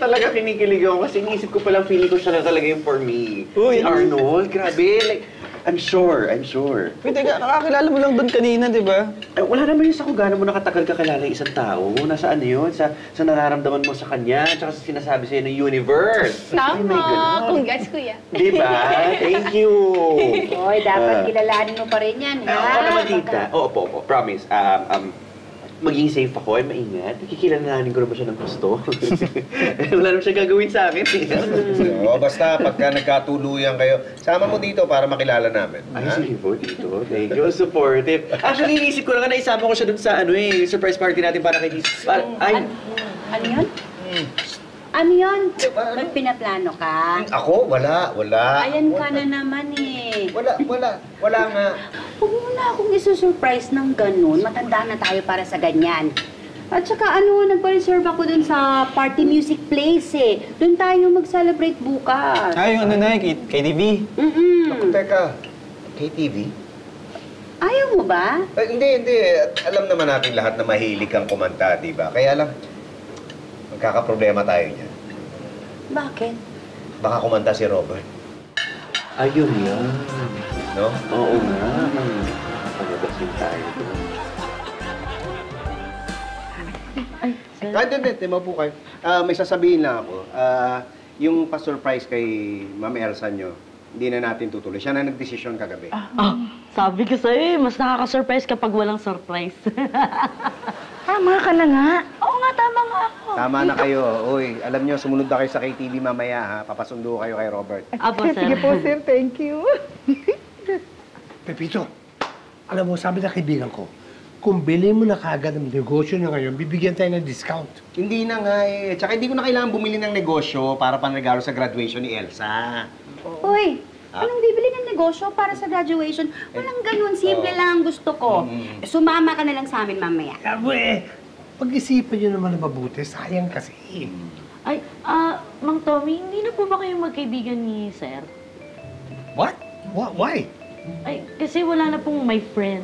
talaga kinikilig ako kasi iniisip ko palang feeling ko siya na talaga yung for me. Si Arnold, grabe. Like, I'm sure. Wait, teka, nakakilala mo lang doon kanina, di ba? Ay, wala naman yun sa kung gaano mo nakatagal kakilala yung isang tao. Nasa ano yun? Sa nararamdaman mo sa kanya, tsaka sa sinasabi sa'yo ng universe. Tama! Congrats, kuya. Diba? Thank you. Hoy, dapat kilalanin mo pa rin yan, ha? Oo naman, tita. Opo. Promise. Maging safe ako, maingat. Kikilalanin ko naman siya ng gusto. Wala naman siya gagawin sa akin. Oo, basta pagka nagkatuluyan kayo, sama mo dito para makilala namin. Ay, sige po, dito. Thank you. Supportive. Actually, iniisip ko na nga na isama ko siya dun sa surprise party natin para kay Ay. Ano yun? Ano yun? May pinaplano ka? Ako? Wala. Ayan ka na naman eh. Wala nga. Huwag mo na akong isusurprise ng ganun. Matanda na tayo para sa ganyan. At saka nagpa-reserve ako dun sa party music place eh. Dun tayo mag-celebrate bukas. Yung KTV? Teka, KTV? Ayaw mo ba? Hindi. Alam naman natin lahat na mahilig kang kumanta, di ba? Kaya lang, magkakaproblema tayo niyan. Bakit? Baka kumanta si Robert. Ayun yan. No? Oo nga. Pagdasin tayo doon. Hindi, po kayo. May sasabihin lang ako. Yung pa-surprise kay Ma'am Elsa nyo, hindi na natin tutuloy. Siya na nagdesisyon kagabi. Sabi ko sa'yo, mas nakaka-surprise kapag walang surprise. Tama ka na nga. Oo nga, tama nga ako. Tama na kayo. Uy, alam nyo, sumunod na kayo sa KTV mamaya, ha? Papasundo kayo kay Robert. Apo, sir. Sige po, sir. Thank you. Pepito, alam mo, sabi na kaibigan ko, kung bilhin mo na kaagad ang negosyo niya ngayon, bibigyan tayo ng discount. Hindi na nga eh. Tsaka hindi ko na kailangan bumili ng negosyo para panregalo sa graduation ni Elsa. Uy, anong bibili ng negosyo para sa graduation? Walang ganun. Simple lang ang gusto ko. Sumama ka na lang sa amin mamaya. Pag-isipan niyo naman na mabuti, sayang kasi. Ay, Mang Tommy, hindi na po ba kayo magkaibigan ni Sir? What? Why? Ay, kasi wala na pong my friend.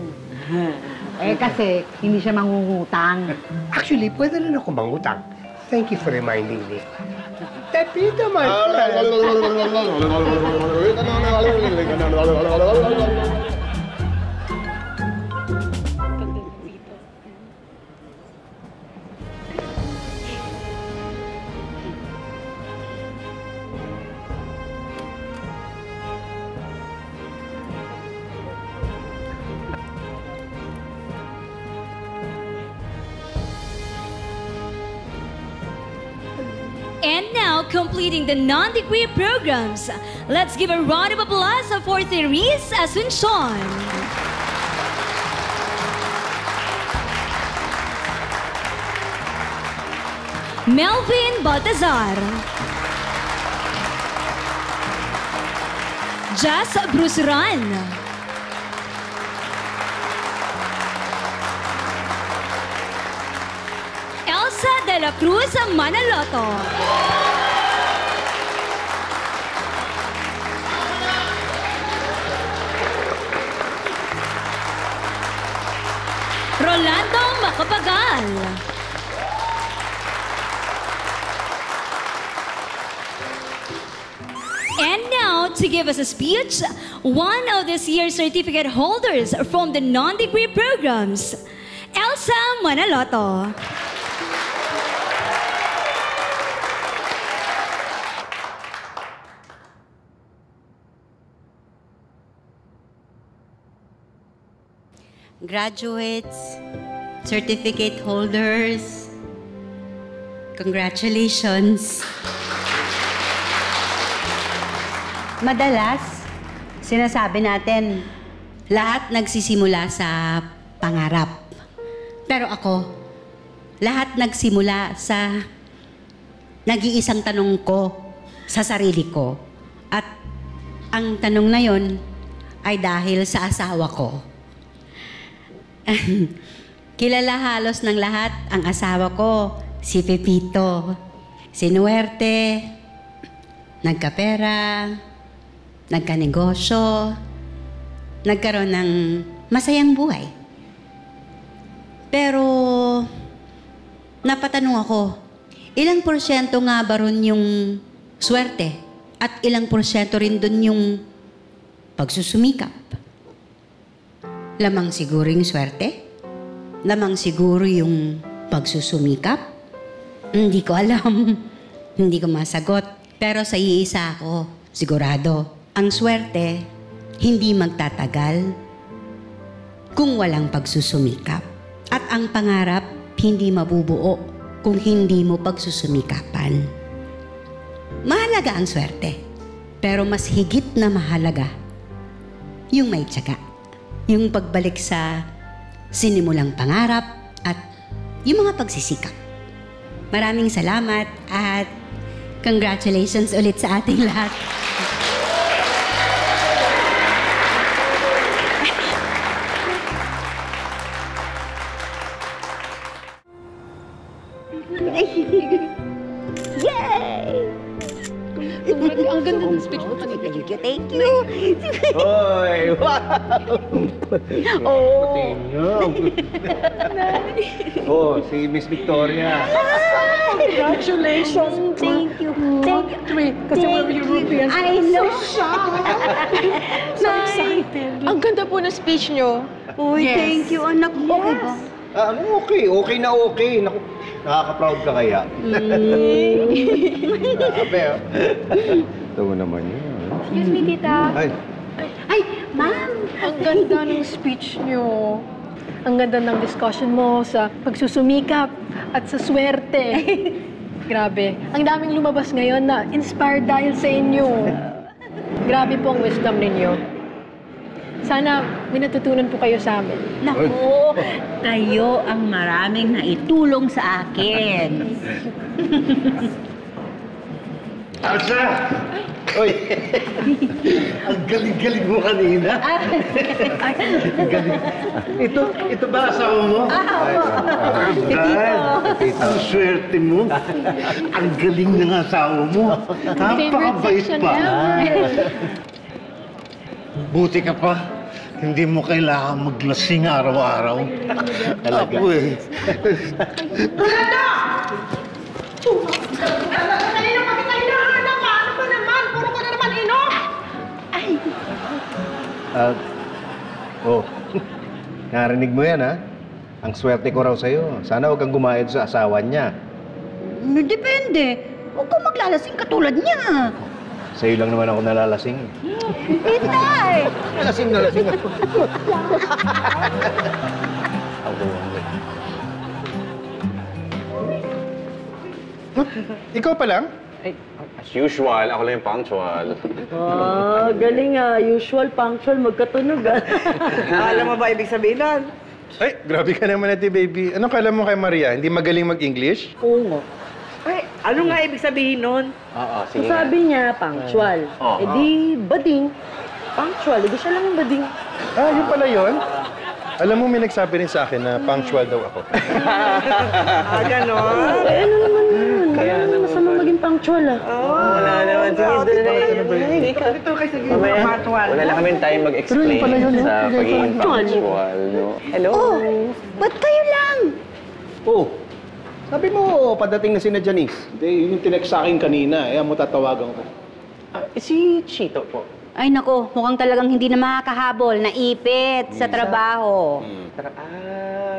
Kasi hindi siya mangungutang. Actually, pwede rin ako mangutang. Thank you for reminding me. Pepito, my friend! And now, completing the non-degree programs, let's give a round of applause for Therese Asuncion. Melvin Baltazar. Jazz Bruceran. Elsa de la Cruz Manaloto. Rolando Macapagal. And now, to give us a speech, one of this year's certificate holders from the non-degree programs, Elsa Manaloto. Graduates, certificate holders, congratulations. Madalas, sinasabi natin, lahat nagsisimula sa pangarap. Pero ako, lahat nagsimula sa nag-iisang tanong ko sa sarili ko. At ang tanong na yon ay dahil sa asawa ko. Kilala halos ng lahat ang asawa ko, si Pepito. Sinuwerte, nagkapera, nagkanegosyo, nagkaroon ng masayang buhay. Pero, napatanong ako, ilang porsyento nga ba ron yung swerte? At ilang porsyento rin dun yung pagsusumikap? Lamang siguro yung swerte? Lamang siguro yung pagsusumikap? Hindi ko alam. Hindi ko masagot. Pero sa iisa ako, sigurado. Ang swerte, hindi magtatagal kung walang pagsusumikap. At ang pangarap, hindi mabubuo kung hindi mo pagsusumikapan. Mahalaga ang swerte, pero mas higit na mahalaga yung may tiyaga. Yung pagbalik sa sinimulang pangarap at yung mga pagsisikap. Maraming salamat at congratulations ulit sa ating lahat. Yay! Ang ganda ng speech mo kanina. Thank you. Hoy! Wow! Oh, si Miss Victoria. Congratulations. Thank you. Thank you. Wait, kasi we're Europeans. I know. So excited. Ang ganda po ng speech nyo. Uy, thank you, anak. Okay ba? Okay. Okay na okay. Naku, nakaka-proud ka kaya. Grabe, oh. Ito mo naman yun. Excuse me, tita. Ay, ma'am. Ang ganda ng speech nyo. Ang ganda ng discussion mo sa pagsusumikap at sa swerte. Grabe. Ang daming lumabas ngayon na inspired dahil sa inyo. Grabe po ang wisdom ninyo. Sana may natutunan po kayo sa amin. Naku, kayo ang maraming naitulong sa akin. Elsa! Uy! Ang galing-galing mo kanina. Ang galing. Ito ba asawa mo? Ang swerte mo. Ang galing ng asawa mo. Napakabait pa. Buti ka pa. Hindi mo kailangan maglasing araw-araw. Talaga. Ako eh. Kanina pa kita hinahanap. Paano ba naman? Puro ka na naman inom. Narinig mo yan, ha? Ang swerte ko raw sa'yo. Sana huwag kang gumayad sa asawa niya. Depende. Huwag kang maglalasing katulad niya. Sa'yo lang naman ako nalalasing. Hitay! Nalasing ako. Ikaw pa lang? As usual, ako lang yung punctual. Galing usual, punctual, magkatunog Alam mo ba ibig sabihin nun? Ay, grabe ka naman natin, baby. Anong kala mo kay Maria? Hindi magaling mag-English? Oo nga. Ay, ano nga ibig sabihin nun? Oo, sige nga. Sabi niya, punctual. Oo. Di, bading. Punctual, di siya lang yung bading. Yun pala yun. Alam mo, may nagsabi rin sa akin na punctual daw ako. Ganon? Ano naman yun? Kaya naman masama maging punctual Wala naman. Sige, doon na yun. Ito kasi ginawa Wala lang kami time mag-explain sa pagiging punctual. No? Hello? Ba't kayo lang? Sabi mo, padating na si na Janice. Hindi, yun yung tinext sa akin kanina. Mo tatawagan ko. Si Chito po. Ay nako, mukhang talagang hindi na makakahabol, naipit sa trabaho.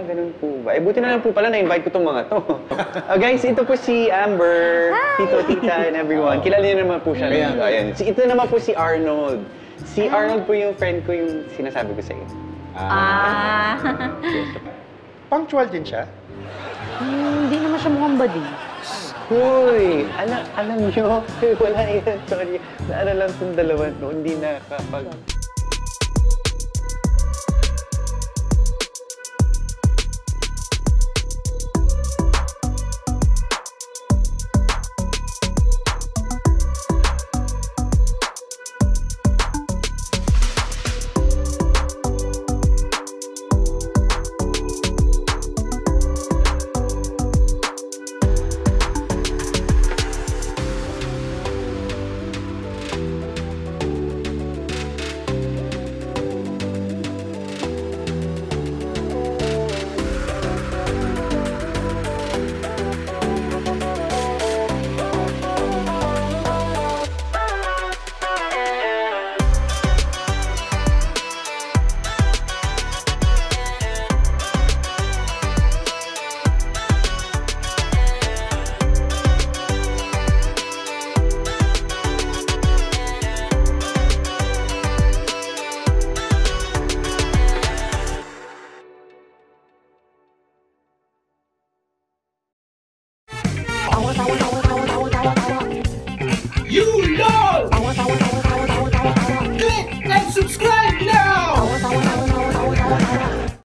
Ganun po ba? Buti na lang po pala na-invite ko itong mga to. Guys, ito po si Amber, Tito, Tita, and everyone. Kilala niyo naman po siya. Ayan. Ito naman po si Arnold. Si Arnold po yung friend ko yung sinasabi ko sa inyo. Punctual din siya? Hindi naman siya mukhang bading. Hoy! Alam niyo, wala yun. Sorry. Naano lang itong dalawa no, hindi nakapag...